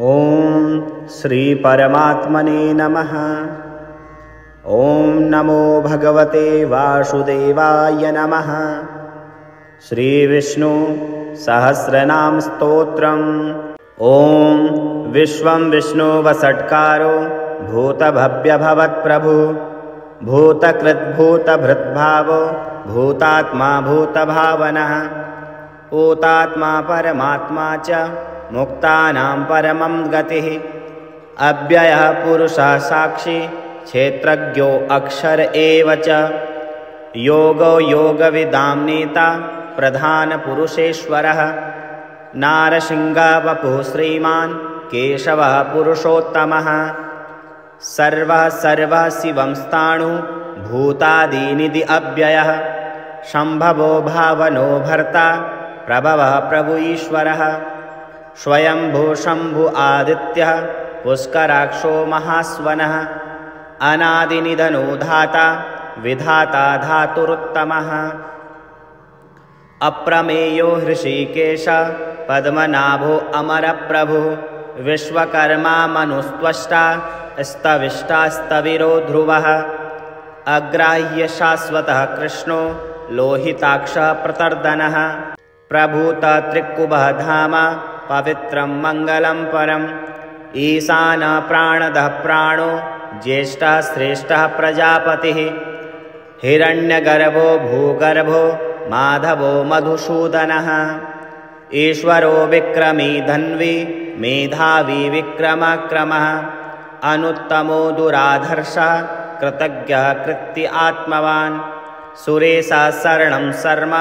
ॐ श्री परमात्मने नमः। ॐ नमो भगवते वासुदेवाय नमः। श्री विष्णु सहस्रनाम स्तोत्रम्। ॐ विश्वं विष्णु वषट्कारो भूतभव्यभवत्प्रभु भूतकृद्भूतभृद्भावो भूतात्मा भूतभावनः भूतात्मा परमात्मा च मुक्तानां परमं गतिः अव्ययः पुरुषः साक्षी क्षेत्रज्ञो अक्षर एव च योगो योगविदां नेता प्रधानपुरुषेश्वरः नारसिंहः वपुः श्रीमान् केशवः पुरुषोत्तमः सर्वः सर्वः शिवं स्थाणु भूतादीनिधि अव्ययः शम्भवो भावनो भर्ता प्रभवः प्रभु ईश्वरः स्वयंभू शंभु आदित्यः पुष्कराक्षो महास्वनः अनादिनिधनो धाता विधाता धातुरुत्तमः अप्रमेयो हृषीकेश पद्मनाभो अमरप्रभुः विश्वकर्मा मनुस्त्वष्टा स्तविष्टा स्तविरो ध्रुवः अग्राह्य शाश्वतः कृष्णो लोहिताक्षः प्रतर्दनः प्रभूत त्रिकुभः धाम पवित्रं मंगलं परम् ईशानः प्राणदः प्राणो ज्येष्ठः श्रेष्ठः प्रजापतिः हिरण्यगर्भो भूगर्भो माधवो मधुसूदनः ईश्वरो विक्रमी धन्वी मेधावी विक्रमक्रमः अनुत्तमो दुराधर्षः कृतज्ञः कृत्य आत्मवान् सुरेशः शरणं शर्म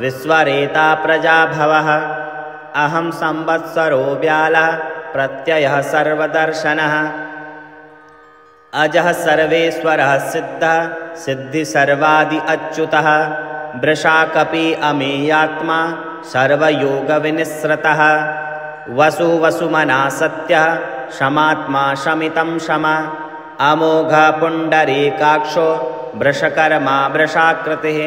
विश्वरेता प्रजाभवः अहं संवत्सरो व्यालः प्रत्ययः सर्वदर्शनः अजः सर्वेश्वरः सिद्धः सिद्धि सर्वादि अच्युतः वृषाकपि अमेयात्मा सर्वयोगविनिस्सृतः वसु वसुमना सत्यः शमात्मा शमितं शम अमोघः पुण्डरीकाक्षो वृषकर्मा वृषाकृतिः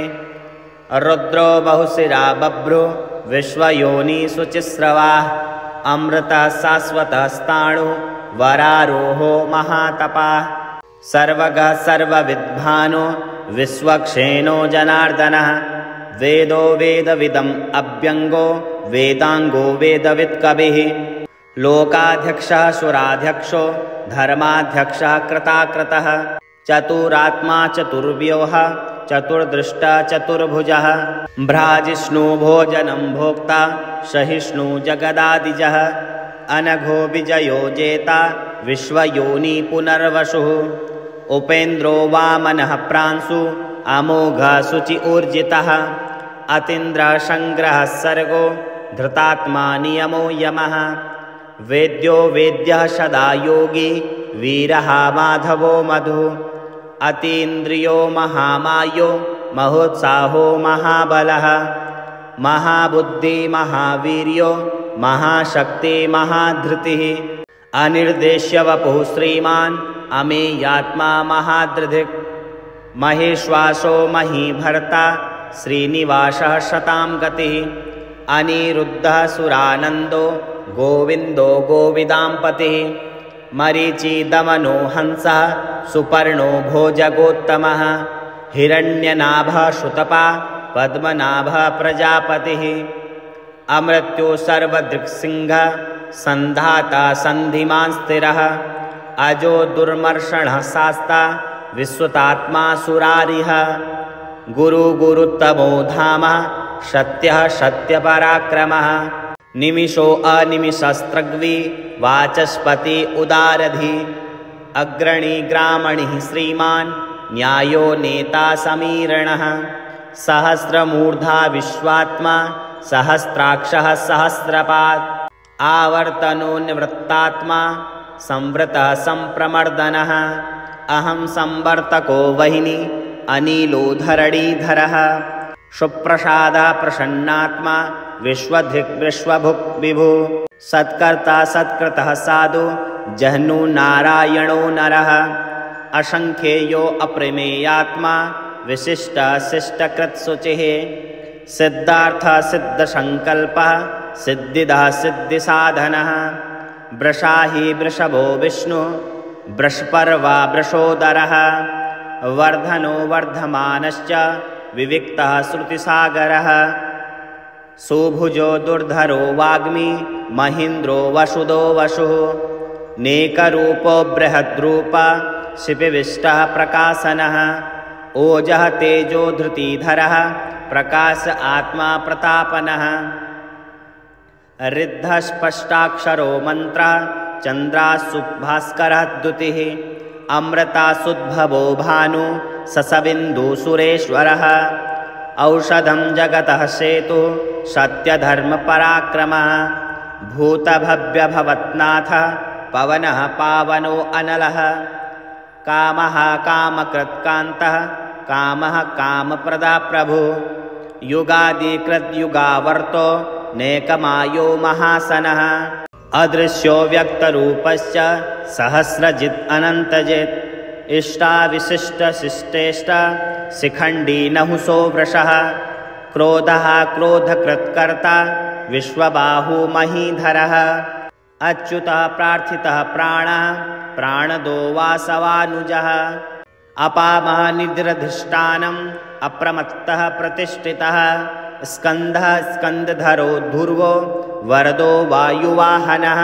रुद्रो बहुशिरा बभ्रो विश्वयोनि शुचिस्रवाः अमृतः शाश्वतः स्थाणु वरारोहो महातपाः सर्वगः सर्वविद्भानो विश्वक्षेणो जनार्दनः वेदो वेदविदम् अभ्यङ्गो वेदाङ्गो वेदवित्कविः लोकाध्यक्षः सुराध्यक्षो धर्माध्यक्षः कृताकृतः चतुरात्मा चतुर्व्यूहः चतुर्दृष्टा चतुर्भुजः भ्राजिष्णु भोजनं भोक्ता सहिष्णु जगदादिजः अनघो विजयो जेता विश्वयोनि पुनर्वसुः उपेन्द्रो वामनः प्रांशु अमोघः शुचि ऊर्जितः अतीन्द्रः संग्रहः सर्गो धृतात्मा नियमो यमः वेद्यो वेद्यः सदा योगी वीरः माधवो मधु अतीन्द्रियो महामायो महोत्साहो महाबलः महाबुद्धि महावीर्यो महाशक्ति महाधृतिः अनिर्देश्य वपुः श्रीमान् अमेयात्मा महादृधिक् महेश्वासो महीभर्ता श्रीनिवासः शतां गतिः अनिरुद्धः सुरानन्दो गोविन्दो गोविदाम्पतिः मरीचि दमनो हंसः सुपर्णो भोजगोत्तमः हिरण्यनाभः श्रुतपा पद्मनाभः प्रजापतिः अमृत्यो सर्वदृक्सिंहः सन्धाता सन्धिमान् स्थिरः अजो दुर्मर्षणः शास्ता विश्वतात्मा सुरारिः गुरु गुरुत्तमो धामः सत्यः सत्यपराक्रमः निमिषो अनिमिषस्त्रग्वी वाचस्पति उदारधि अग्रणी ग्रामणिः श्रीमान् न्यायो नेता समीरणः सहस्रमूर्धा विश्वात्मा सहस्राक्षः सहस्रपात् आवर्तनो निवृत्तात्मा संवृतः संप्रमर्दनः अहं संवर्तको वहिनी अनिलो धरणीधरः सुप्रसादः प्रसन्नात्मा विश्वधिक् विश्वभुक् विभु सत्कर्ता सत्कृतः साधु जह्नु नारायणो नरः असंख्येयो अप्रमेयात्मा विशिष्ट शिष्टकृत्सुचिः सिद्धार्थ सिद्धसंकल्पः सिद्धिदः सिद्धिसाधनः वृषाहि वृषभो विष्णु वृषपर्वा वृषोदरः वर्धनो वर्धमानश्च विविक्तः श्रुतिसागरः सुभुजो दुर्धरो वाग्मी महीन्द्रो वसुदो वसुः नेकरूपो बृहद्रूप शिपिविष्टः प्रकाशनः ओजः तेजो धृतिधरः प्रकाश आत्मा प्रतापनः ऋद्धः स्पष्टाक्षरो मन्त्रः चन्द्रासुभास्करः द्युतिः अमृतासुद्भवो भानु ससबिन्दुसुरेश्वरः औषधं जगतः सेतुः सत्यधर्मपराक्रमः भूतभव्यभवत्नाथ पवनः पावनो अनलः कामः कामकृत्कान्तः कामः कामप्रदा प्रभुः युगादिकृद्युगावर्तो नेकमायो महासनः अदृश्यो व्यक्तरूपश्च सहस्रजित् अनन्तजित् इष्टाविशिष्टशिष्टेष्ट शिखण्डी नहुसो वृषः क्रोधः क्रोधकृत्कर्ता विश्वबाहु महीधरः अच्युतः प्रार्थितः प्राणः प्राणदो वासवानुजः अपामः निद्रधिष्ठानम् अप्रमत्तः प्रतिष्ठितः स्कन्धः स्कन्धधरो ध्रुवो वरदो वायुवाहनः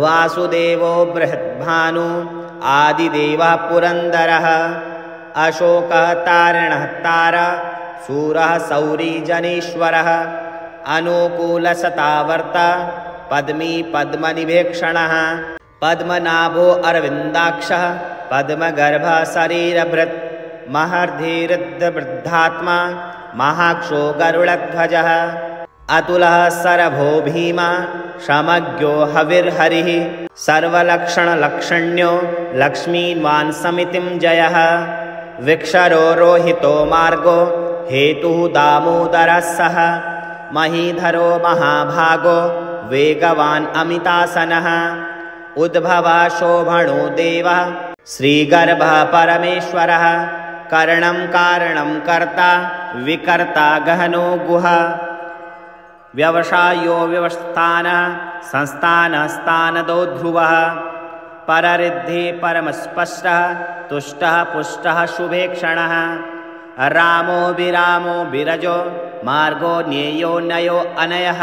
वासुदेवो बृहद्भानु आदिदेवः पुरन्दरः अशोकः तारिणः तारा सूरः सौरी जनेश्वरः अनुकूलसतावर्ता पद्मी पद्मनिभेक्षणः पद्मनाभो अरविन्दाक्षः पद्मगर्भः शरीरभृत् महर्धिरुद्धवृद्धात्मा महाक्षो गरुडध्वजः अतुलः सरभो भीमा समज्ञो हविर्हरिः सर्वलक्षणलक्षण्यो लक्ष्मीवान् समितिं जयः विक्षरो रोहितो मार्गो हेतुः दामोदरः सः महीधरो महाभागो वेगवान् अमितासनः उद्भवः शोभणो देवः श्रीगर्भः परमेश्वरः करणं कारणं कर्ता विकर्ता गहनो गुहा व्यवसायो व्यवस्थानः संस्थानः स्थानदो ध्रुवः पररिद्धि परमस्पष्टः तुष्टः पुष्टः शुभेक्षणः रामो विरामो विरजो मार्गो न्येयो नयो अनयः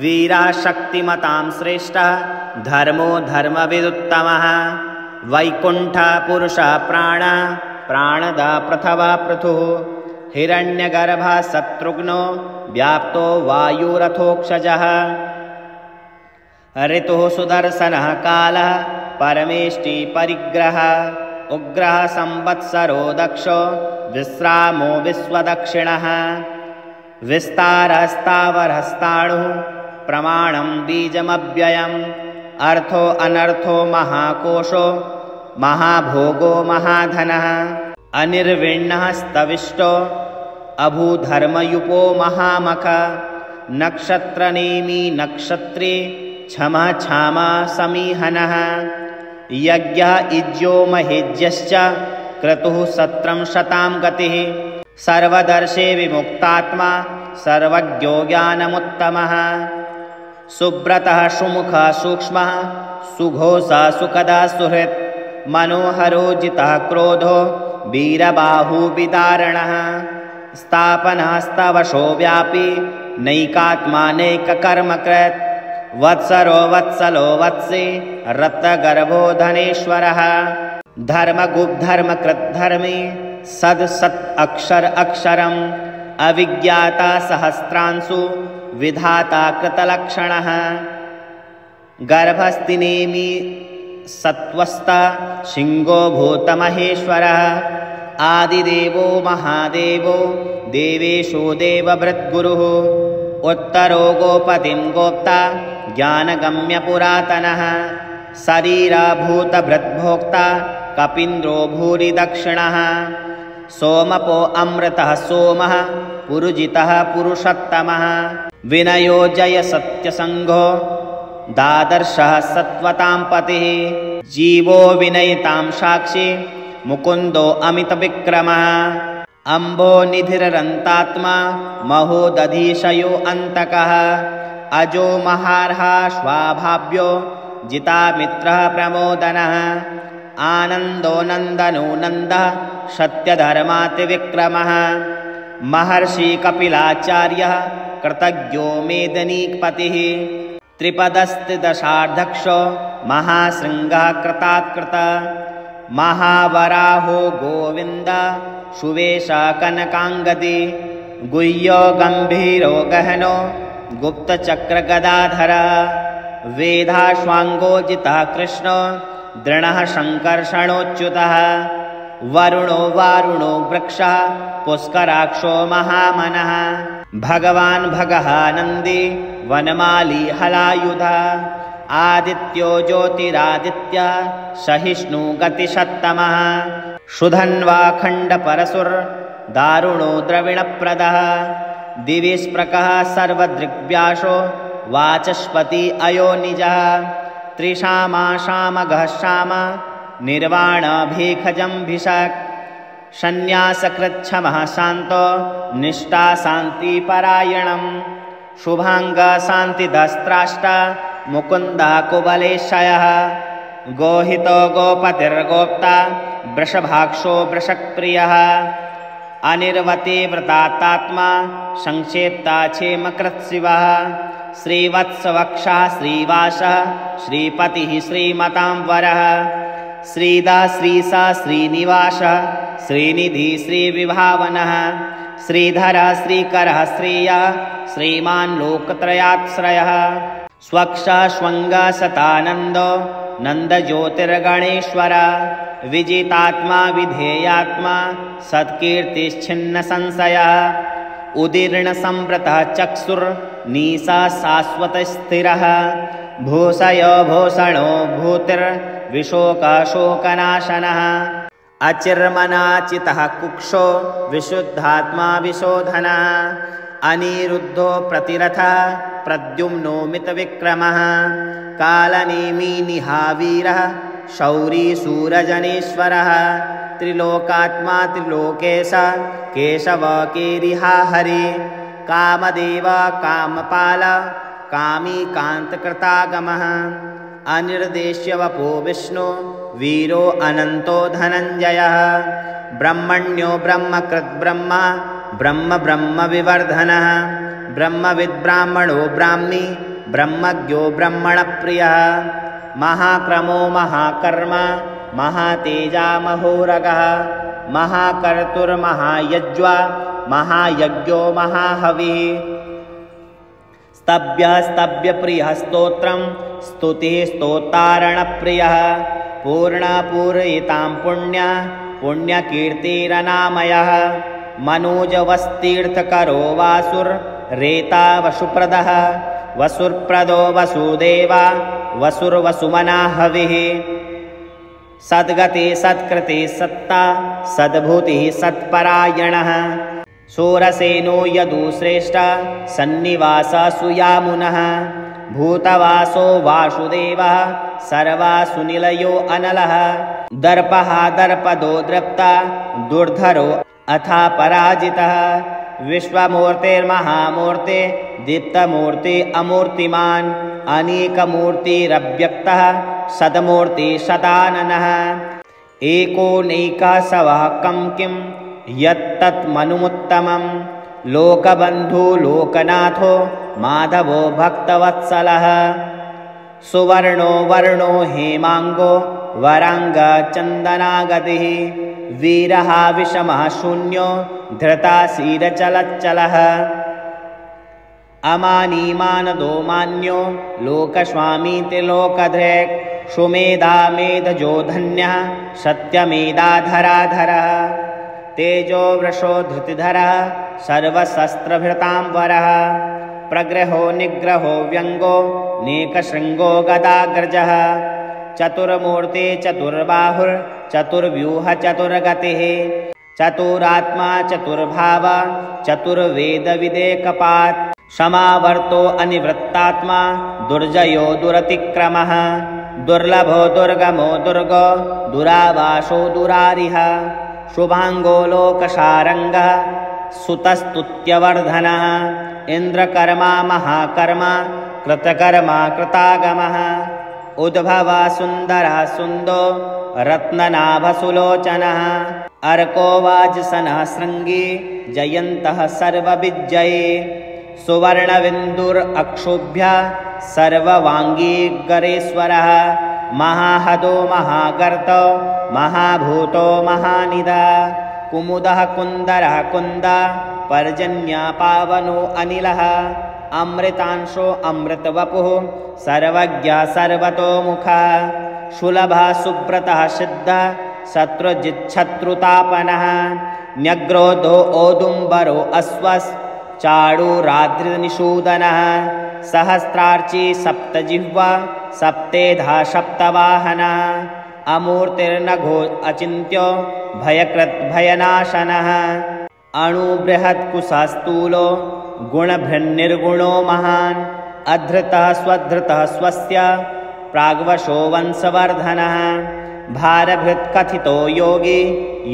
वीरः शक्तिमतां श्रेष्ठः धर्मो धर्मविदुत्तमः वैकुण्ठः पुरुषः प्राणः प्राणदा पृथवा पृथुः हिरण्यगर्भः शत्रुघ्नो व्याप्तो वायुरथोक्षजः ऋतुः सुदर्शनः कालः परमेष्टि परिग्रहः उग्रः संवत्सरो दक्षो विश्रामो विश्वदक्षिणः विस्तारस्तावरस्ताणुः प्रमाणं बीजमव्ययम् अर्थो अनर्थो महाकोशो महाभोगो महाधनः अनिर्विण्णः स्तविष्टो अभूधर्मयुपो महामख नक्षत्रनेमी नक्षत्री क्षमा क्षामा समीहनः यज्ञः इज्यो महेज्यश्च क्रतुः सत्रं शतां गतिः सर्वदर्शे विमुक्तात्मा सर्वज्ञो ज्ञानमुत्तमः सुब्रतः सुमुखः सूक्ष्मः सुघोषः सुखदा सुहृत् मनोहरो जितः क्रोधो वीरबाहुविदारणः स्थापनः स्तवशो व्यापी नैकात्मानैककर्मकृत् वत्सरो वत्सलो वत्सी रत्नगर्भो धनेश्वरः धर्मगुप्धर्मकृद्धर्मी सद् अक्षर अक्षरम् अविज्ञाता सहस्रांशु विधाता कृतलक्षणः गर्भस्तिनेमि सत्त्वस्था सिंहो भूतमहेश्वरः आदिदेवो महादेवो देवेशो देवभृद्गुरुः उत्तरो गोपतिं गोप्ता ज्ञानगम्यपुरातनः शरीरभूतभृद्भोक्ता कपीन्द्रो भूरि दक्षिणः सोमपो अमृतः सोमः पुरुजितः पुरुषोत्तमः विनयो जय सत्यसंघो दादर्शः सत्वतां पतिः जीवो विनयतां साक्षी मुकुन्दो अमितविक्रमः अम्बो निधिररन्तात्मा महोदधीशयो अन्तकः अजो महार्हा स्वाभाव्यो जितामित्रः प्रमोदनः आनन्दो नन्दनो नन्दः सत्यधर्मातिविक्रमः महर्षि कपिलाचार्यः कृतज्ञो मेदिनीपतिः त्रिपदस्थिदशार्धक्षो महाशृङ्गः कृतात्कृतः महावराहो गोविन्द सुवेश कनकाङ्गदी गुह्यो गम्भीरो गहनो गुप्तचक्रगदाधर वेदाश्वाङ्गोजितः कृष्णो दृढः शङ्कर्षणोच्युतः वरुणो वारुणो वृक्षः पुष्कराक्षो महामनः भगवान् भगः नन्दी वनमाली हलायुधः आदित्यो ज्योतिरादित्यः सहिष्णु गतिशत्तमः सुधन्वा खण्डपरशुर् दारुणो द्रविणप्रदः दिविस्प्रकः सर्वदृग्व्यासो वाचस्पति अयोनिजः त्रिशामा शामगः शाम निर्वाणभीखजम्भिषक् सन्न्यासकृच्छमः शान्तो निष्ठा शान्तिपरायणम् शुभाङ्ग शान्तिदस्त्राष्ट मुकुन्दः कुबलेशयः गोहितो गोपतिर्गोप्ता वृषभाक्षो वृषक्प्रियः अनिर्वती व्रतात्मा संक्षेप्ता क्षेमकृत्शिवः श्रीवत्सवक्षः श्रीवासः श्रीपतिः श्रीमतांवरः श्रीदा श्रीसा श्रीनिवासः श्रीनिधि श्रीविभावनः श्रीधरः श्रीकरः श्रेयः श्रीमान् लोकत्रयाश्रयः स्वक्षः स्वङ्गः सतानन्दो नन्दज्योतिर्गणेश्वर विजितात्मा विधेयात्मा सत्कीर्तिश्छिन्नसंशयः उदीर्णसंवृतः चक्षुर्निशा शाश्वतस्थिरः भूषयो भूषणो भूतिर्विशोकशोकनाशनः अचिर्मनाचितः कुक्षो विशुद्धात्मा विशोधनः अनिरुद्धो प्रतिरथः प्रद्युम्नो मितविक्रमः कालनेमिनिहावीरः शौरी सूरजनेश्वरः त्रिलोकात्मा त्रिलोकेश केशव केरिहा हरि कामदेव कामपाल कामी कान्तकृतागमः अनिर्देश्य वपो विष्णु वीरो अनन्तो धनञ्जयः ब्रह्मण्यो ब्रह्मकृद्ब्रह्म ब्रह्म ब्रह्म विवर्धनः ब्रह्मविद्ब्राह्मणो ब्राह्मी ब्रह्मज्ञो ब्रह्मणप्रियः महाक्रमो महाकर्म महातेजा महोरगः महाकर्तुर्महायज्वा महायज्ञो महाहविः स्तभ्यः स्तभ्यप्रियः स्तोत्रं स्तुतिः स्तोतारणप्रियः पूर्णपूरयितां पुण्य पुण्यकीर्तिरनामयः मनोजवस्तीर्थकरो वासुर्रेता वसुप्रदः वसुर्प्रदो वसुदेवा वसुर्वसुमना हविः सद्गति सत्कृति सत्ता सद्भूतिः सत्परायणः शूरसेनो यदुश्रेष्ठ सन्निवास सुयामुनः भूतवासो वासुदेवः सर्वासुनिलयो अनलः दर्पः दर्पदो दृप्ता दुर्धरो अथा पराजितः विश्वमूर्तिर्महामूर्ति दीप्तमूर्ति अमूर्तिमान् अनेकमूर्तिरव्यक्तः सदमूर्ति सदाननः एकोनैकः सवः कं किं यत्तत्मनुमुत्तमं लोकबन्धु लोकनाथो माधवो भक्तवत्सलः सुवर्णो वर्णो हेमाङ्गो वराङ्गचन्दनागतिः वीरः विषमः शून्यो धृताशीरचलच्चलः अमानीमानदो मान्यो लोकस्वामी त्रिलोकधृक् सुमेधा मेधजो धन्यः सत्यमेधाधराधरः तेजो वृषो धृतिधरः सर्वशस्त्रभृतांवरः प्रग्रहो निग्रहो व्यङ्गो नेकशृङ्गो गदाग्रजः चतुर्मूर्ति चतुर्बाहुर्चतुर्व्यूह चतुर्गतिः चतुरात्मा चतुर्भाव चतुर्वेदविदेकपात् समावर्तो अनिवृत्तात्मा दुर्जयो दुरतिक्रमः दुर्लभो दुर्गमो दुर्गो दुरावासो दुरारिः शुभाङ्गो लोकसारङ्गः सुतस्तुत्यवर्धनः इन्द्रकर्मा महाकर्मा कृतकर्मा कृतागमः उद्भवः सुन्दरः सुन्दो रत्ननाभसुलोचनः अर्को वाजसनः शृङ्गी जयन्तः सर्वविजये सुवर्णविन्दुरक्षोभ्यः सर्ववाङ्गीगरेश्वरः महाहदो महागर्तो महाभूतो महानिदा कुमुदः कुन्दरः कुन्दा पर्जन्या पावनो अनिलः अमृतांशो अमृतवपुः सर्वज्ञः सर्वतोमुखः सुलभः सुब्रतः सिद्धः शत्रुजिच्छत्रुतापनः न्यग्रोधो औदुम्बरो अश्वश्चाणूराद्रिनिषूदनः सहस्रार्ची सप्तजिह्वा सप्तेधा सप्तवाहनः अमूर्तिर्नघो अचिन्त्यो भयकृत् भयनाशनः अणुबृहत्कुशस्थूलो गुणभृन्निर्गुणो महान् अधृतः स्वधृतः स्वस्य प्राग्वशो वंशवर्धनः भारभृत्कथितो योगी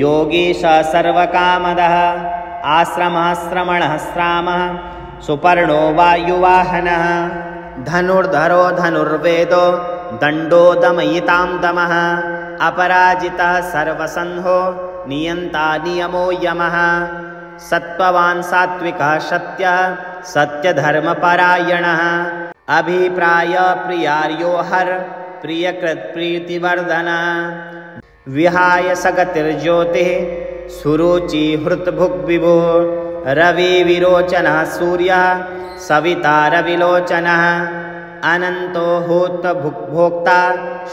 योगी स सर्वकामदः आश्रमः श्रमणः श्रामः सुपर्णो वायुवाहनः धनुर्धरो धनुर्वेदो दण्डो दमयितां दमः अपराजितः सर्वसंहो नियन्ता नियमो यमः सत्त्ववान् सात्विकः सत्यः सत्यधर्मपरायणः अभिप्राय प्रियार्यो हर प्रियकृत्प्रीतिवर्धनः विहाय सगतिर्ज्योतिः सुरुचि हृत्भुग्विभुः रविविरोचनः सूर्यः सविता रविलोचनः अनन्तो होतभुग्भोक्ता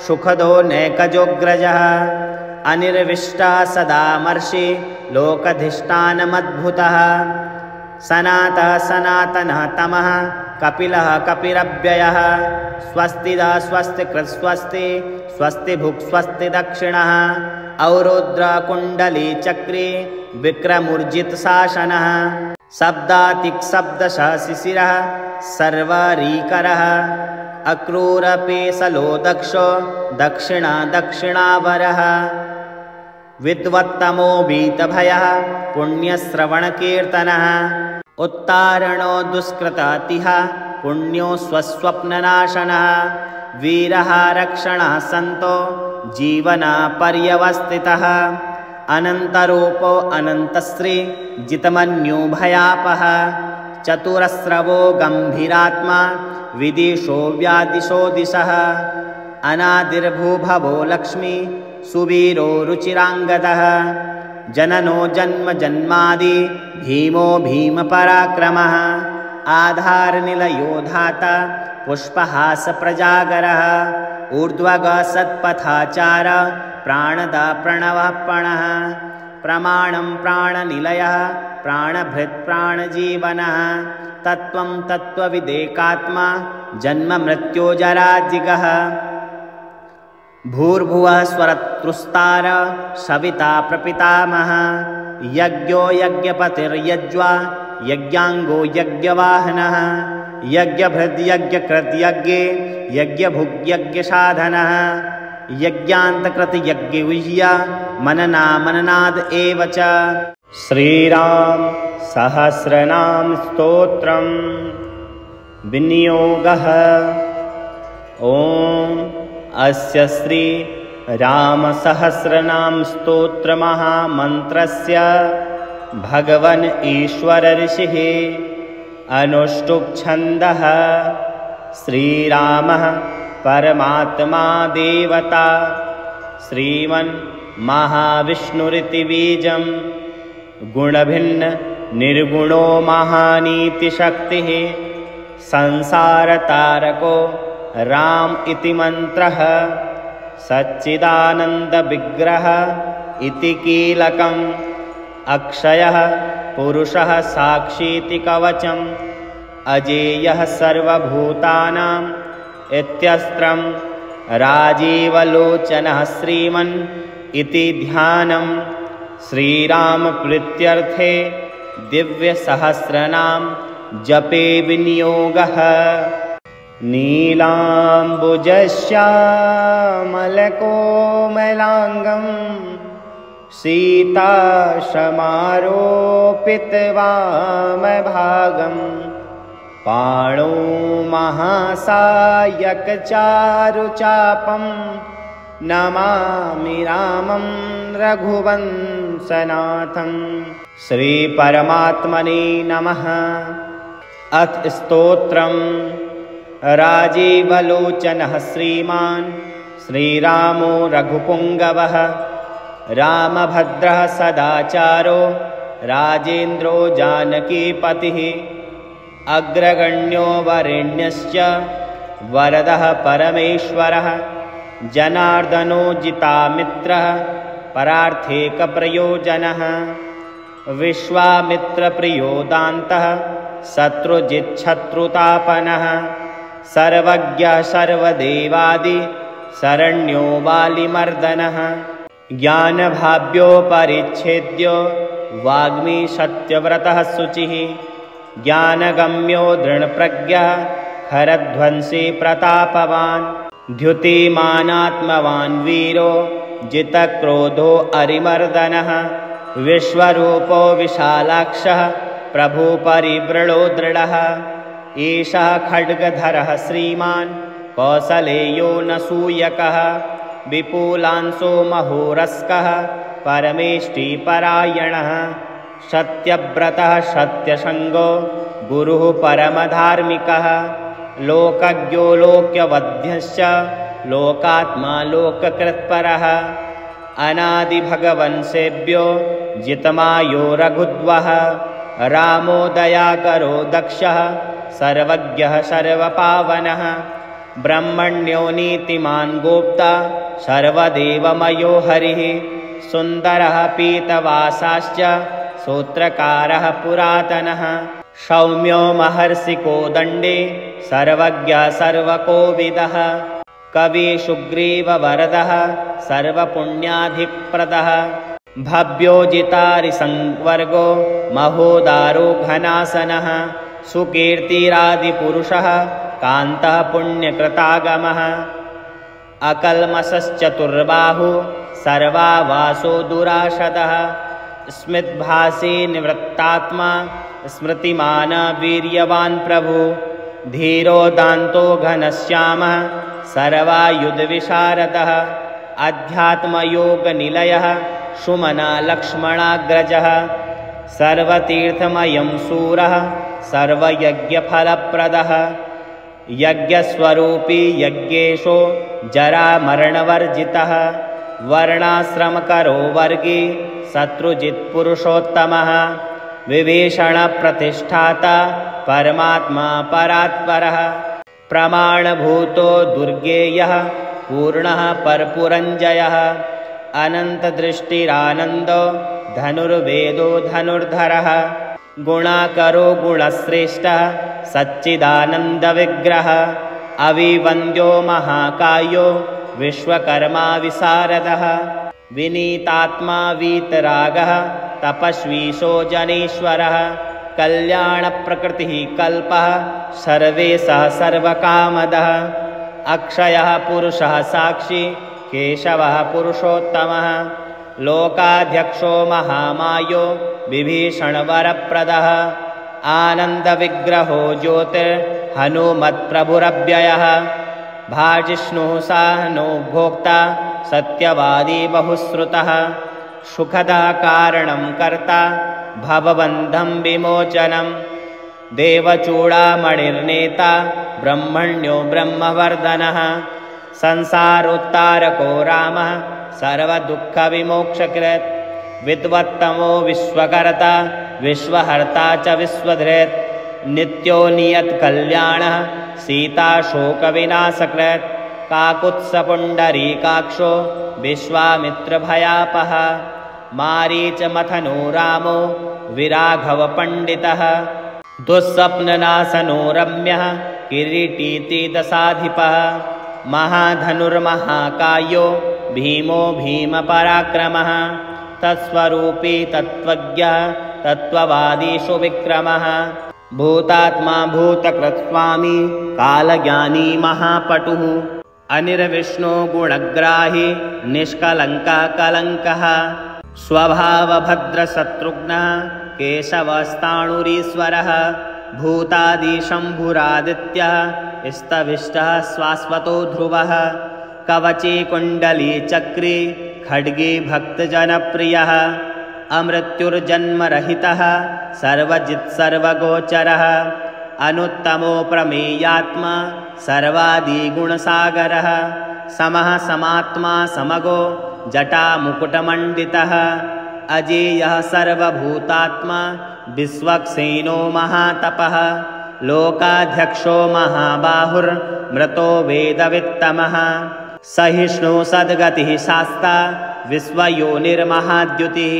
सुखदो नैकजोऽग्रजः अनिर्विष्टः सदामर्षि लोकधिष्ठानमद्भुतः सनातः सनातनः तमः कपिलः कपिरव्ययः स्वस्तिदा स्वस्तिकृत् स्वस्ति स्वस्तिभुक् स्वस्ति दक्षिणः औरुद्रकुण्डली चक्री विक्रमूर्जितशासनः शब्दातिक्शब्दशः शिशिरः सर्वरीकरः अक्रूरपेशलो दक्षो दक्षिणा दक्षिणावरः विद्वत्तमो भीतभयः पुण्यश्रवणकीर्तनः उत्तारणो दुष्कृतातिः पुण्यो स्वस्वप्ननाशनः वीरः रक्षणः सन्तो जीवनपर्यवस्थितः अनन्तरूपो अनन्तश्री जितमन्यो भयापः चतुरस्रवो गम्भीरात्मा विदिशो व्यादिशो दिशः अनादिर्भूभवो लक्ष्मी सुवीरो रुचिराङ्गदः जननो जन्म जन्मादि भीमो भीमपराक्रमः आधारनिलयो धाता पुष्पहासप्रजागरः ऊर्ध्वगः सत्पथाचार प्राणदा प्रणवः पणः प्रमाणं प्राणनिलयः प्राणभृत् प्राणजीवनः तत्त्वं तत्त्वविदेकात्मा जन्ममृत्योजराजिगः भूर्भुवः स्वरतृस्तार सविता प्रपितामहः यज्ञो यज्ञपतिर्यज्वा यज्ञाङ्गो यज्ञवाहनः यज्ञभृद् यज्ञकृत् यज्ञे यज्ञभुग्यज्ञसाधनः यज्ञान्तकृत यज्ञविह्य मनना मननाद एव च श्रीराम सहस्रनाम स्तोत्रम विनियोगः ओम अस्य श्री राम सहस्रनाम स्तोत्र महामन्त्रस्य भगवन् ईश्वर ऋषिः अनुष्टुप् छन्दः श्रीरामः परमात्मा देवता श्रीमन् महाविष्णुरिति बीजं गुणभिन्न निर्गुणो महानीति शक्तिः संसारतारको राम इति मंत्रः सच्चिदानन्दविग्रह इति कीलकम् अक्षयः पुरुषः साक्षीति कवचम् अजेयः सर्वभूतानां इत्यस्त्रं राजीवलोचनः श्रीमन् इति ध्यानं श्रीरामप्रीत्यर्थे दिव्यसहस्रनाम जपे विनियोगः नीलाम्बुजश्यामलकोमलाङ्गं सीताशमारोपितवामभागं पाणो महासायकचारुचापं नमामि रामं रघुवंशनाथं। श्रीपरमात्मने नमः। अथ स्तोत्रम्। राजीवलोचनः श्रीमान् श्रीरामो रघुपुङ्गवः, रामभद्रः सदाचारो राजेन्द्रो जानकीपतिः, अग्रगण्यो वरेण्यश्च वरदः परमेश्वरः, जनार्दनो जितामित्रः परार्थेकप्रयोजनः, विश्वामित्रप्रियो दान्तः शत्रुजिच्छत्रुतापनः, सर्वज्ञः सर्वदेवादि शरण्यो वालिमर्दनः, ज्ञानभाव्यो परिच्छेद्यो वाग्मी सत्यव्रतः शुचिः, ज्ञानगम्यो दृढप्रज्ञः खरध्वंसी प्रतापवान्, द्युतिमानात्मवान् वीरो जितक्रोधो अरिमर्दनः, विश्वरूपो विशालाक्षः प्रभुपरिव्रलो दृढः, एषः खड्गधरः श्रीमान् कौसलेयो नसूयकः, विपुलांशो महोरस्कः परमेष्टिपरायणः, सत्यव्रतः सत्यसङ्गो गुरुः परमधार्मिकः, लोकज्ञो लोक्यवध्यश्च लोकात्मा लोककृत्परः, अनादिभगवन्सेव्यो जितमायो रघुद्वः, रामो दयाकरो दक्षः सर्वज्ञः सर्वपावनः, ब्रह्मण्यो नीतिमान् गोप्ता सर्वदेवमयो हरिः, सुन्दरः पीतवासाश्च सूत्रकारः पुरातनः, सौम्यो महर्षिको दण्डे सर्वज्ञः सर्वकोविदः, कविसुग्रीववरदः सर्वपुण्याधिप्रदः, भव्यो जितारिसंवर्गो महोदारो घनासनः, सुकीर्तिरादिपुरुषः कान्तः पुण्यकृतागमः, अकल्मषश्चतुर्बाहु सर्वावासो दुराशदः, स्मितभासी निवृत्तात्मा स्मृतिमान वीर्यवान् प्रभु, धीरो दान्तो घनश्यामः सर्वायुधविशारदः, अध्यात्मयोगनिलयः सुमना लक्ष्मणाग्रजः, सर्वतीर्थमयं शूरः सर्वयज्ञफलप्रदः, यज्ञस्वरूपी यज्ञेशो जरामरणवर्जितः, वर्णाश्रमकरो वर्गी शत्रुजित्पुरुषोत्तमः, विभीषणप्रतिष्ठाता परमात्मा परात्परः, प्रमाणभूतो दुर्गेयः पूर्णः परपुरञ्जयः, अनन्तदृष्टिरानन्दो धनुर्वेदो धनुर्धरः, गुणाकरो गुणश्रेष्ठः सच्चिदानन्दविग्रहः, अविवन्द्यो महाकायो विश्वकर्मा विशारदः, विनीतात्मा वीतरागः तपस्वीशो जनेश्वरः, कल्याणप्रकृतिः कल्पः सर्वेशः सर्वकामदः, अक्षयः पुरुषः साक्षी केशवः पुरुषोत्तमः, लोकाध्यक्षो महामायो विभीषणवरप्रदः, आनन्दविग्रहो ज्योतिर्हनुमत्प्रभुरव्ययः, भाजिष्णुः साहनो भोक्ता सत्यवादी बहुश्रुतः, सुखदः कारणं कर्ता भवबन्धं विमोचनं, देवचूडामणिर्नेता ब्रह्मण्यो ब्रह्मवर्धनः, संसारोत्तारको रामः सर्वदुःखविमोक्षकृत्, विद्वत्तमो विश्वकर्ता विश्वहर्ता च विश्वधृत्, नित्यो नियत्कल्याणः सीताशोकविनाशकृत्, काकुत्स्थपुण्डरीकाक्षो विश्वामित्रभयापः, मारीचमथनो रामो विराघवपण्डितः, दुःस्वप्ननाशनो रम्यः किरीटीति दशाधिपः, महाधनुर्महाकायो भीमो भीमपराक्रमः, तत्स्वरूपी तत्त्वज्ञः तत्त्ववादी सुविक्रमः, भूतात्मा भूतकृत्स्वामी कालज्ञानी महापटुः, अनिर्विष्णो गुणग्राही निष्कलङ्कः कलङ्कः, स्वभावभद्रशत्रुघ्नः केशवस्ताणुरीश्वरः, भूतादिशम्भुरादित्यः स्तविष्टः स्वास्वतो ध्रुवः कवची कुण्डली चक्री खड्गी भक्तजनप्रियः अमृत्युर्जन्मरहितः सर्वजित् सर्वगोचरः अनुत्तमो प्रमेयात्मा सर्वादिगुणसागरः समः समात्मा समगो जटामुकुटमण्डितः अजेयः सर्वभूतात्मा विश्वक्सेनो महातपः लोकाध्यक्षो महाबाहुर्मृतो वेदवित्तमः सहिष्णु सद्गतिः शास्ता विश्वयोनिर्महाद्युतिः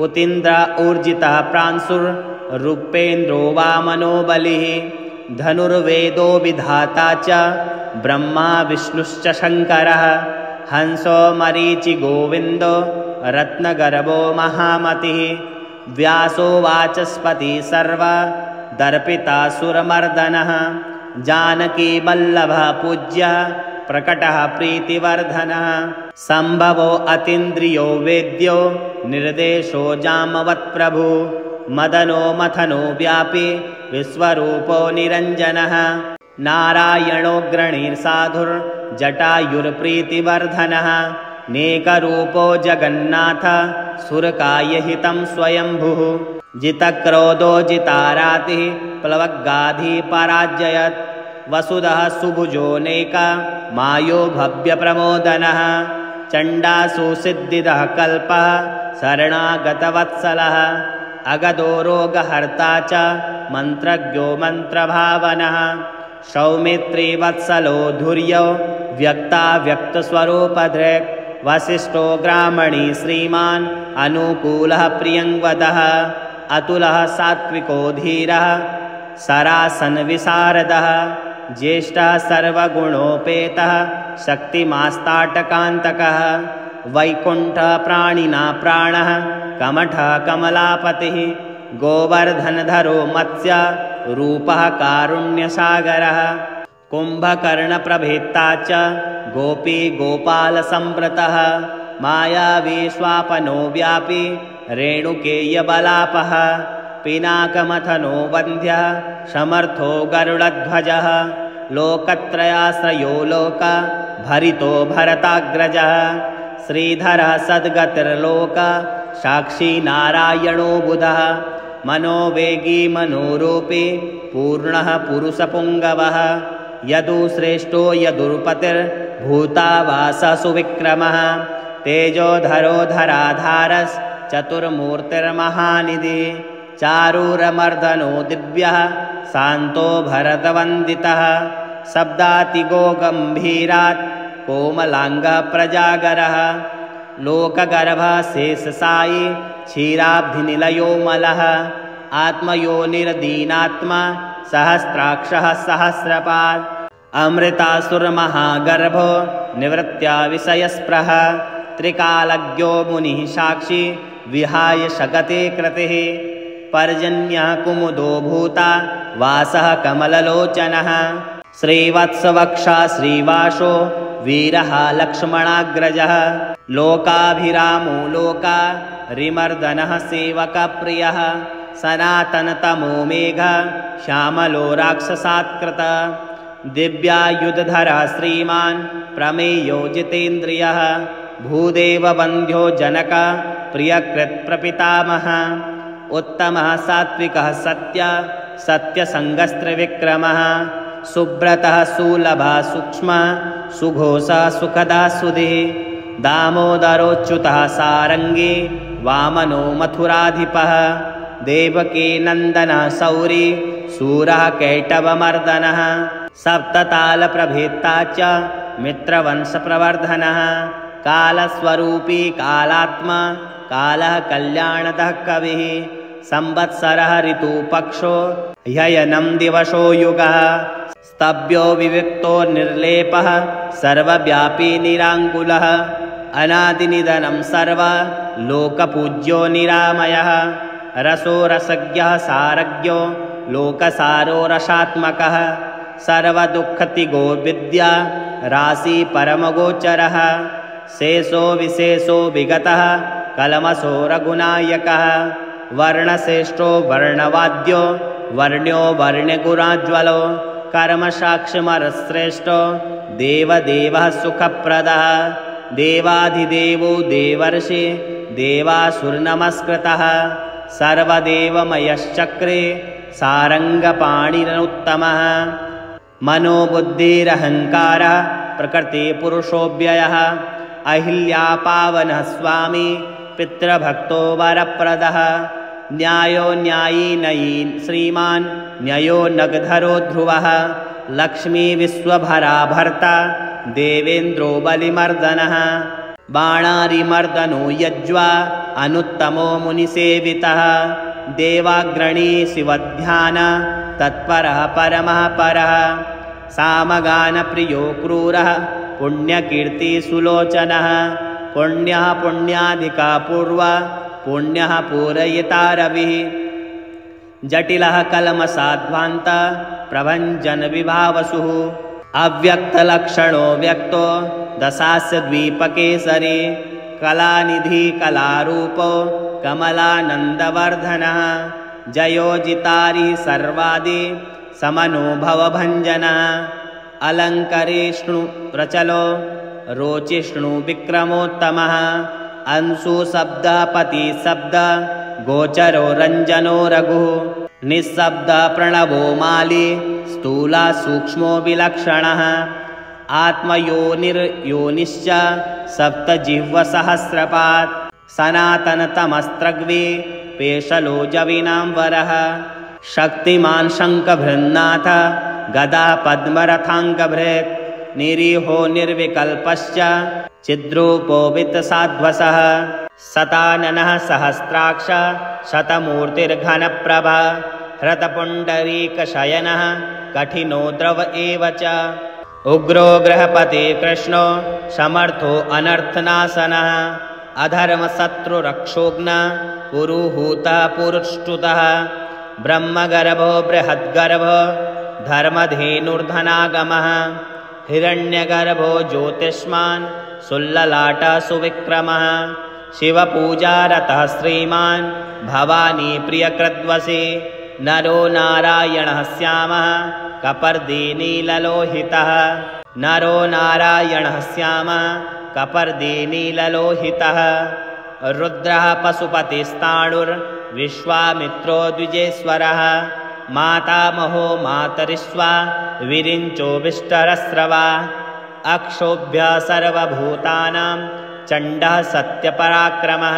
उतीन्द्र ऊर्जितः प्रांशुर्रूपेन्द्रो वामनो बलिः धनुर्वेदो विधाता च ब्रह्मा विष्णुश्च शङ्करः हंसो मरीचि गोविन्दो रत्नगर्भो महामतिः व्यासो वाचस्पति सर्वा दर्पितासुरमर्दनः जानकी वल्लभः पूज्यः प्रकटः प्रीतिवर्धनः सम्भवो अतीन्द्रियो वेद्यो निर्देशो जामवत्प्रभु मदनो मथनो व्यापी विश्वरूपो निरञ्जनः नारायणोऽग्रणीर्साधुर्जटायुर्प्रीतिवर्धनः नेकरूपो जगन्नाथ सुरकायहितं स्वयंभुः जितक्रोधो जितारातिः प्लवग्गाधिपराजयत् वसुधः सुभुजोऽनेका मायो भव्यप्रमोदनः चण्डासु सिद्धिदः कल्पः शरणागतवत्सलः अगदो रोगहर्ता च मन्त्रज्ञो मन्त्रभावनः सौमित्री वत्सलो धुर्यो व्यक्ता व्यक्तस्वरूपधृक् वसिष्ठो ग्रामणी श्रीमान् अनुकूलः प्रियङ्वदः अतुलः सात्विको धीरः सरासनविशारदः ज्येष्ठः सर्वगुणोपेतः शक्तिमास्ताटकान्तकः वैकुण्ठः प्राणिना प्राणः कमठः कमलापतिः गोवर्धनधरो मत्स्य रूपः कारुण्यसागरः कुम्भकर्णप्रभेत्ता च गोपी गोपालसम्वृतः मायावी स्वापनो व्यापी रेणुकेयबलापः पिनाकमथनो वन्द्यः समर्थो गरुडध्वजः लोकत्रयाश्रयो लोक भरितो भरताग्रजः श्रीधरः सद्गतिर्लोक साक्षी नारायणो बुधः मनोवेगी मनोरूपी पूर्णः पुरुषपुङ्गवः यदुश्रेष्ठो यदुर्पतिर्भूतावासः सुविक्रमः तेजोधरो धराधारश्चतुर्मूर्तिर्महानिधिः चारूरमर्दनो दिव्यः शान्तो भरतवन्दितः शब्दातिगो गम्भीरात् कोमलाङ्गः प्रजागरः लोकगर्भः शेषसायी क्षीराब्धिनिलयो मलः आत्मयोनिर्दीनात्मा सहस्राक्षः सहस्रपात् अमृतासुरमहागर्भो निवृत्त्या विषयस्पृहः त्रिकालज्ञो मुनिः साक्षी विहाय शकते कृतिः पर्जन्यः कुमुदो भूता वासः कमललोचनः श्रीवत्सवक्षा श्रीवासो वीरः लक्ष्मणाग्रजः लोकाभिरामो लोकारिमर्दनः सेवकप्रियः सनातनतमो मेघः श्यामलो राक्षसात्कृतः दिव्यायुधधरः श्रीमान् प्रमेयो जितेन्द्रियः भूदेववन्द्यो जनकः प्रियकृत्प्रपितामहः उत्तमः सात्विकः सत्यसङ्गस्त्रिविक्रमः सुब्रतः सुलभः सूक्ष्मः सुघोषः सुखदः सुधीः दामोदरोच्युतः सारङ्गी वामनो मथुराधिपः देवकी नन्दनः शौरी शूरः कैटवमर्दनः सप्ततालप्रभेत्ता च मित्रवंशप्रवर्धनः कालस्वरूपी कालात्मा कालः कल्याणदः कविः संवत्सरः ऋतुपक्षो ह्ययनं दिवसो युगः स्तभ्यो विविक्तो निर्लेपः सर्वव्यापी निराङ्कुलः अनादिनिधनं सर्वलोकपूज्यो निरामयः रसो रसज्ञः सारज्ञो लोकसारो रसात्मकः सर्वदुःखतिगो विद्या राशि परमगोचरः शेषो विशेषो विगतः कलमसो रघुनायकः वर्णश्रेष्ठो वर्णवाद्यो वर्ण्यो वर्ण्यगुराज्वलो कर्मसाक्षिमरश्रेष्ठो देवदेवः सुखप्रदः देवाधिदेवो देवर्षि देवासुरनमस्कृतः सर्वदेवमयश्चक्रे सारङ्गपाणिरुत्तमः मनोबुद्धिरहङ्कारः प्रकृतिपुरुषोऽव्ययः अहिल्यापावनः स्वामी पितृभक्तो वरप्रदः न्यायो न्यायी नयी श्रीमान् न्ययो नगधरो ध्रुवः लक्ष्मी विश्वभरा भर्ता देवेन्द्रो बलिमर्दनः बाणारिमर्दनो यज्वा अनुत्तमो मुनिसेवितः देवाग्रणी शिवध्यान तत्परः परमः परः सामगानप्रियो क्रूरः पुण्यकीर्तिसुलोचनः पुण्यः पुण्याधिका पूर्व पुण्यः पूरयिता रविः जटिलः कलमसाध्वान्त प्रभञ्जनविभावसुः अव्यक्तलक्षणो व्यक्तो दशास्य द्वीपकेसरी कलानिधि कलारूपो कमलानन्दवर्धनः जयोजितारि सर्वादि समनुभवभञ्जनः अलङ्करेष्णु प्रचलो रोचिष्णु विक्रमोत्तमः अंशुशब्दपति शब्द गोचरो रञ्जनो रघुः निःशब्द प्रणवो माली स्थूला सूक्ष्मो विलक्षणः आत्मयोनिर्योनिश्च सप्तजिह्वसहस्रपात् सनातनतमस्त्रग्वी पेशलो जविनाम्बरः शक्तिमान् शङ्खभृन्नाथ गदा पद्मरथाङ्गभृत् निरीहो निर्विकल्पश्च चिद्रूपो वित्तसाध्वसः शताननः सहस्राक्ष शतमूर्तिर्घनप्रभा हृतपुण्डरीकशयनः कठिनो द्रव एव च उग्रो गृहपति कृष्णो समर्थो अनर्थनाशनः अधर्मशत्रुरक्षोघ्न पुरुहूतः पुरुष्टुतः ब्रह्मगर्भो बृहद्गर्भो धर्मधेनुर्धनागमः हिरण्यगर्भो ज्योतिष्मान् सुल्ललाटः सुविक्रमः शिवपूजारतः श्रीमान् भवानी प्रियकृद्वसी नरो नारायणः श्यामः कपर्दी नीललोहितः नरो नारायणः श्यामः कपर्दी नीललोहितः रुद्रः पशुपतिस्ताणुर्विश्वामित्रो द्विजेश्वरः मातामहो मातरिश्वा विरिञ्चो विष्टरस्रवा अक्षोभ्य सर्वभूतानां चण्डः सत्यपराक्रमः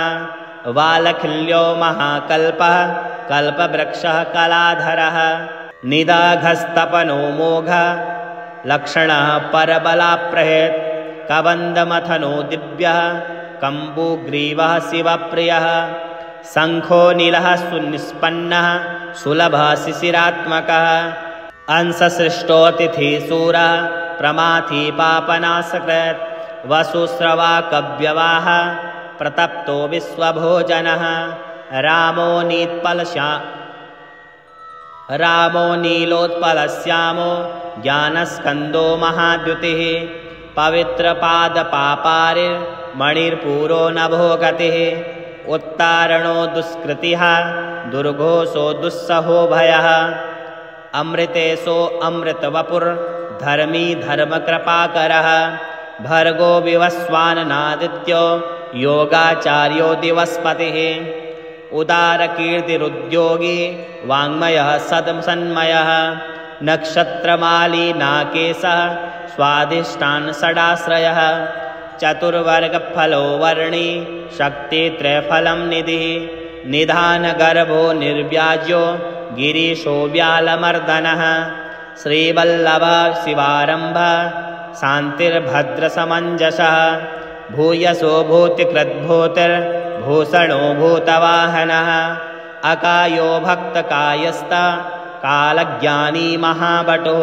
वालखिल्यो महाकल्पः कल्पवृक्षः कलाधरः निदाघस्तपनो मोघः लक्षणः परबलाप्रहृत् कबन्धमथनो दिव्यः कम्बुग्रीवः शिवप्रियः शङ्खो नीलः सुनिष्पन्नः सुलभः शिशिरात्मकः अंशसृष्टोतिथिशूरः प्रमाथी पापनाशकृत् वसुस्रवाकव्यवाः प्रतप्तो विश्वभोजनः रामो नीलोत्पलश्यामो ज्ञानस्कन्दो महाद्युतिः पवित्रपादपापारिर्मणिर्पूरो नभो गतिः उत्तारणो दुष्कृतिः दुर्घोषो दुस्सहो भयः अमृतेशो अमृतवपुर्धर्मी धर्मकृपाकरः भर्गो विवस्वाननादित्यो योगाचार्यो दिवस्पतिः उदारकीर्तिरुद्योगी वाङ्मयः सन्मयः नक्षत्रमाली नाकेशः स्वाधिष्ठान षडाश्रयः चतुर्वर्गफलो वर्णी शक्तित्रयफलं निधिः निधानगर्भो निर्व्याज्यो गिरीशो व्यालमर्दनः श्रीवल्लभ शिवारम्भ शान्तिर्भद्रसमञ्जसः भूयसो भूतिकृद्भूतिर्भूषणो भूतवाहनः अकायो भक्तकायस्त कालज्ञानी महाबटो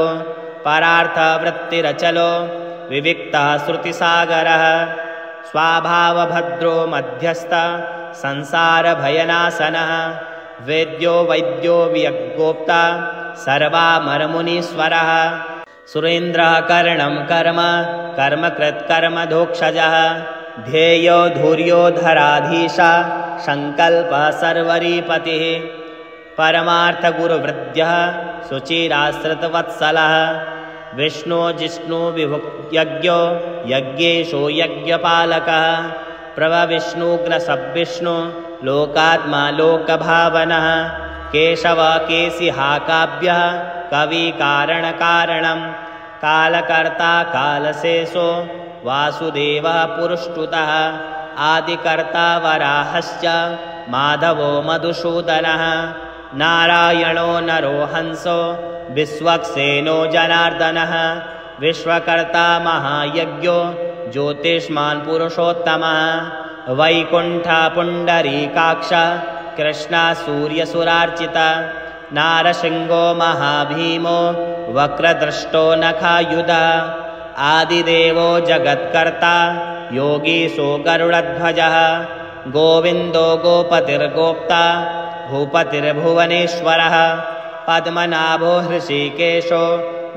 परार्थवृत्तिरचलो विविक्तः श्रुतिसागरः स्वाभावभद्रो मध्यस्थ संसारभयनाशनः वेद्यो वैद्यो वियज्ञोक्ता सर्वामरमुनीश्वरः सुरेन्द्रः कर्णं कर्म कर्मकृत्कर्मधोक्षजः ध्येयो धूर्यो धराधीशः संकल्पः सर्वरीपतिः परमार्थगुरुवृद्यः शुचिराश्रितवत्सलः विष्णु जिष्णु विभुयज्ञो यज्ञेशो यज्ञपालकः प्रभविष्णुग्नसब्विष्णु लोकात्मा लोकभावनः केशव केशिहाकाभ्यः कविकारणकारणं कालकर्ता कालशेषो वासुदेवः पुरुष्टुतः आदिकर्ता वराहश्च माधवो मधुसूदनः नारायणो नरो हंसो विश्वक्सेनो जनार्दनः विश्वकर्ता महायज्ञो ज्योतिष्मान् पुरुषोत्तमः वैकुण्ठ पुण्डरीकाक्ष कृष्ण सूर्यसुरार्चिता नारसिंहो महाभीमो वक्रदृष्टो नखायुधः आदिदेवो जगत्कर्ता योगीशो गरुडध्वजः गोविन्दो गोपतिर्गोप्ता भूपतिर्भुवनेश्वरः पद्मनाभो हृषीकेशो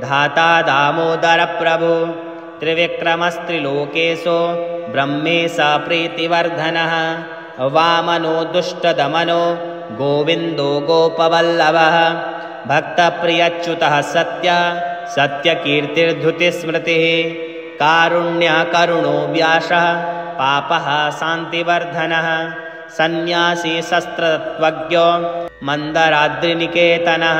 धाता दामोदरप्रभु त्रिविक्रमस्त्रिलोकेशो ब्रह्मेश प्रीतिवर्धनः वामनो दुष्टदमनो गोविन्दो गोपवल्लभः भक्तप्रियच्युतः सत्यकीर्तिर्धृतिस्मृतिः कारुण्यकरुणो व्यासः पापः शान्तिवर्धनः सन्न्यासी शस्त्रतत्त्वज्ञो मन्दराद्रिनिकेतनः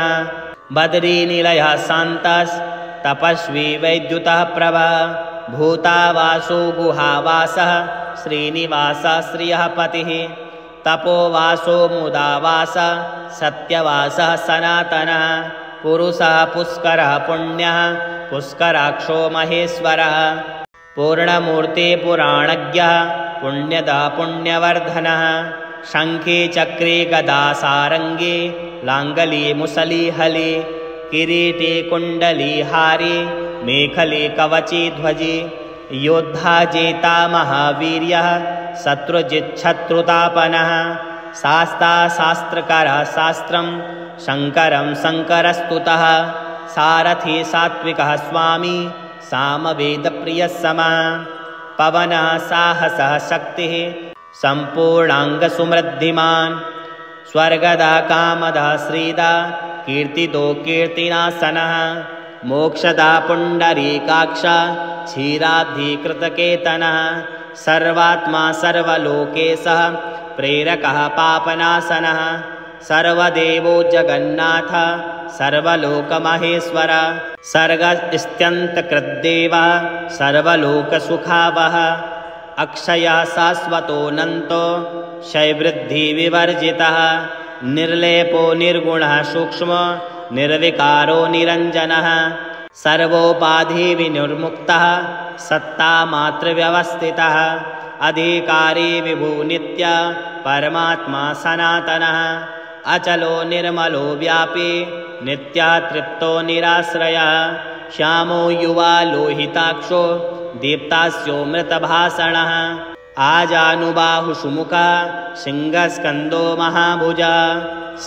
बद्रीनिलयः शान्तस्तपस्वी वैद्युतः प्रभः भूतावासो गुहावासः श्रीनिवासः श्रियः पतिः तपोवासो मुदावासः सत्यवासः सनातनः पुरुषः पुष्करः पुण्यः पुष्कराक्षो महेश्वरः पूर्णमूर्ति पुराणज्ञः पुण्यदा पुण्यवर्धनः शङ्खी चक्री गदा सारङ्गी लाङ्गली मुसली हली किरीटी कुण्डली हारी मेखली कवची ध्वजी योद्धा जेता महावीर्यः शत्रुजिच्छत्रुतापनः शास्ता शास्त्रकारः शास्त्रं शङ्करं शङ्करस्तुतः सारथी सात्विकः स्वामी सामवेदप्रियः समः पवनः साहसः शक्तिः सम्पूर्णाङ्गसुमृद्धिमान् स्वर्गदा कामदा श्रीदा कीर्तिदो कीर्तिनासनः मोक्षदा पुण्डरीकाक्ष क्षीराब्धिकृतकेतनः सर्वात्मा सर्वलोकेशः प्रेरकः पापनाशनः सर्वदेवो जगन्नाथ सर्वलोकमहेश्वर सर्गस्त्यन्तकृद्देवः सर्वलोकसुखावहः अक्षयः शाश्वतोऽनन्तो क्षयवृद्धिविवर्जितः निर्लेपो निर्गुणः सूक्ष्मो निर्विकारो निरञ्जनः सर्वोपाधिविनिर्मुक्तः सत्तामात्रव्यवस्थितः अधिकारी विभुनित्य परमात्मा सनातनः अचलो निर्मलो व्यापी नित्यातृप्तो निराश्रयः श्यामो युवा लोहिताक्षो दीप्तास्यो मृतभाषणः आजानुबाहुषुमुखः सिंहस्कन्दो महाभुजः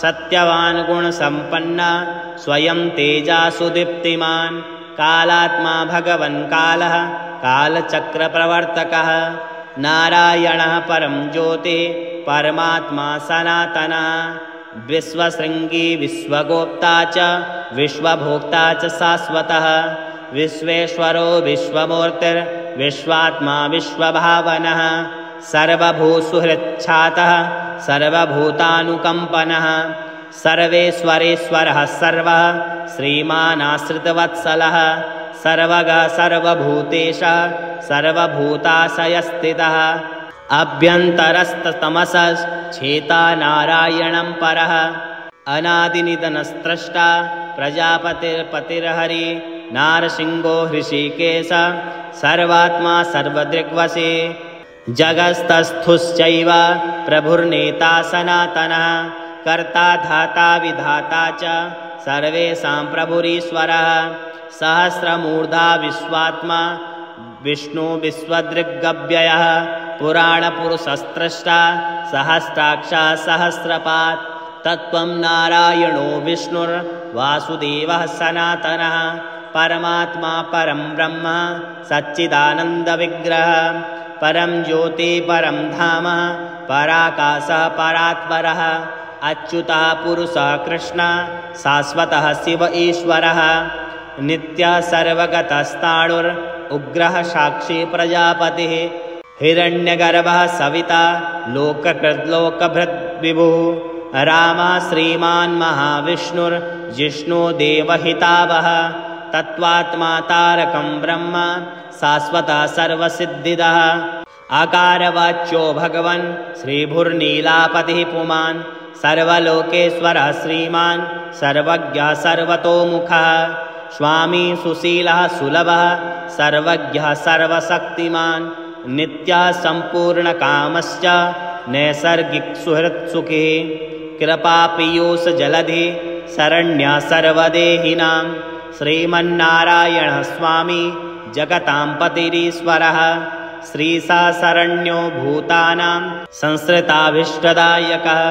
सत्यवान् गुणसम्पन्नः स्वयं तेजासु दीप्तिमान् कालात्मा भगवन् कालः कालचक्रप्रवर्तकः नारायणः परं ज्योतिः परमात्मा सनातनः विश्वशृङ्गी विश्वगोप्ता च विश्वभोक्ता च शाश्वतः विश्वेश्वरो विश्वमूर्तिर्विश्वात्मा विश्वभावनः सर्वभूसुहृच्छातः सर्वभूतानुकम्पनः सर्वेश्वरेश्वरः सर्वः श्रीमानाश्रितवत्सलः सर्वगः सर्वभूतेशः सर्वभूताशयस्थितः अभ्यन्तरस्तमसश्चेता नारायणं परः अनादिनिधनस्त्रष्टा प्रजापतिर्पतिर्हरि नारसिंहो हृषीकेश सर्वात्मा सर्वदृग्वशी जगत्स्थुश्चैव प्रभुर्नेता सनातनः कर्ता धाता विधाता च सर्वेषां प्रभुरीश्वरः सहस्रमूर्धा विश्वात्मा विष्णु विश्वदृग्व्ययः पुराणपुरुषस्त्रष्टा सहस्राक्षा सहस्रपात् तत्त्वं नारायणो विष्णुर्वासुदेवः सनातनः परमात्मा परं ब्रह्म सच्चिदानन्दविग्रहः परं ज्योति परं धाम पराकाशः परात्परः अच्युतः पुरुषः कृष्णः शाश्वतः शिव ईश्वरः नित्यः सर्वगतस्ताणुर् उग्रः साक्षी प्रजापतिः हिरण्यगर्भः सविता लोककृद्लोकभृद्विभुः रामः श्रीमान् महाविष्णुर्जिष्णो देवहितावः तत्त्वात्मा तारकं ब्रह्म शाश्वतः सर्वसिद्धिदः आकारवाच्यो भगवन् श्रीभुर्नीलापतिः पुमान् सर्वलोकेश्वरः श्रीमान् सर्वज्ञः सर्वतोमुखः स्वामी सुशीलः सुलभः सर्वज्ञः सर्वशक्तिमान् नित्यः सम्पूर्णकामश्च नैसर्गिकसुहृत्सुखी कृपापीयूषजलधि शरण्यः सर्वदेहिनां श्रीमन्नारायणः स्वामी जगतां पतिरीश्वरः श्रीसा शरण्यो भूतानां संसृताभीष्टदायकः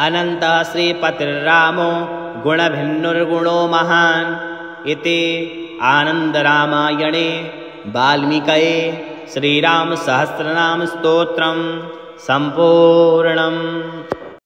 अनन्तः श्रीपतिर्रामो गुणभिन्नुर्गुणो महान् इति आनन्दरामायणे वाल्मीकये श्रीरामसहस्रनामस्तोत्रं सम्पूर्णम्।